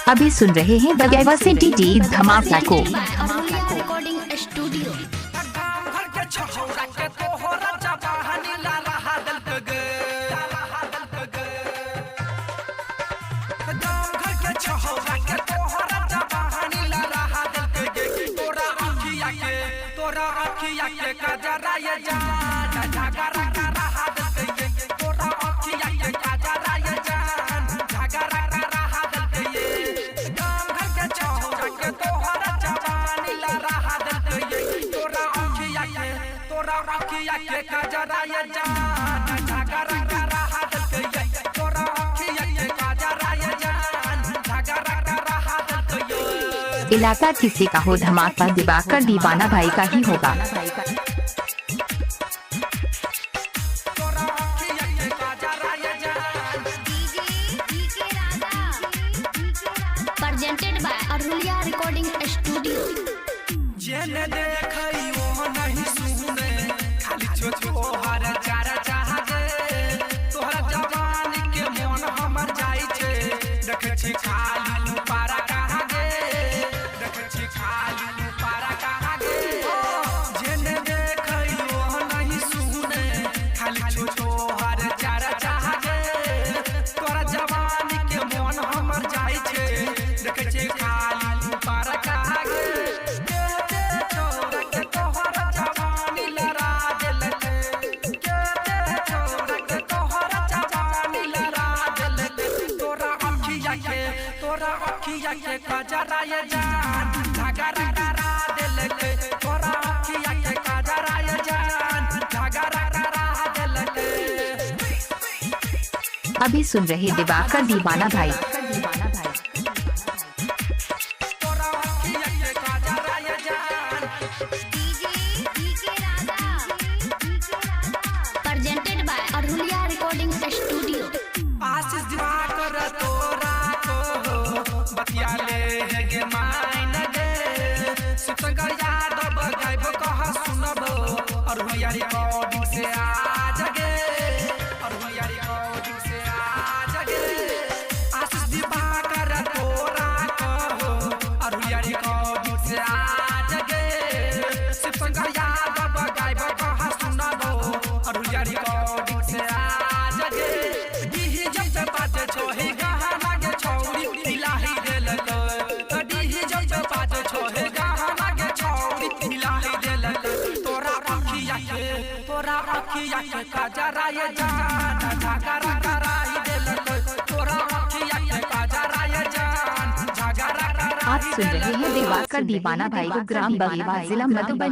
अभी सुन रहे हैं बगैवा सिटी धमाका को। रिकॉर्डिंग स्टूडियो तोरा अखिया के काजरा ये जान झगड़ा करा हाथ के तोरा अखिया के काजरा ये जान झगड़ा करा हाथ के गांव घर के छौरा के तोहरा जवानी ला रहा दल के तोरा अखिया के काजरा ये जान झगड़ा करा हाथ के तोरा अखिया के काजरा ये जान झगड़ा करा हाथ के इलाका किसी का हो धमाका दिवाकर दीवाना भाई का ही होगा। Presented by Arulia recording studio. जेने देखई वो नहीं सुने खाली छोहर चारा चाहते तोहरा जवानी के मन हमर जाई छे देखे छी खाली पारा कहां गे देखे छी खाली पारा कहां गे जेने देखई वो नहीं सुने खाली छोहर चारा चाहते तोहरा जवानी के मन हमर जाई छे देखे छी खाली पारा कहां गे तोरा अखिया के काजरा ये जान झगड़ा करा दिल के तोरा अखिया के काजरा ये जान झगड़ा करा दिल के। अभी सुन रहे दिवाकर दीवाना भाई। तोरा अखिया के काजरा ये जान presented by Arulia recording studio. आशीष दिवाकर तोरा को बतिया ले गे माइन गे सुतगर यादव गाइब कह सुनबो और भैया रिकॉर्डिंग से आज गे और भैया रिकॉर्डिंग से आज गे आशीष दिवाकर तोरा को और भैया रिकॉर्डिंग से आज गे सुतगर यादव गाइब कह सुनबो और भैया रिकॉर्डिंग से आज गे दिही जब से बाजे छोही गहना गे छौरी दिलाही देल कदीही जब से बाजे छोहे गहना गे छौरी दिलाही देल तोरा अखिया के काजरा ये जान झगड़ा कराई देल तोरा अखिया के काजरा ये जान झगड़ा कराई। आप सुन रहे हैं दिवाकर दीवाना भाई को ग्राम बगेवा जिला मधुबनी।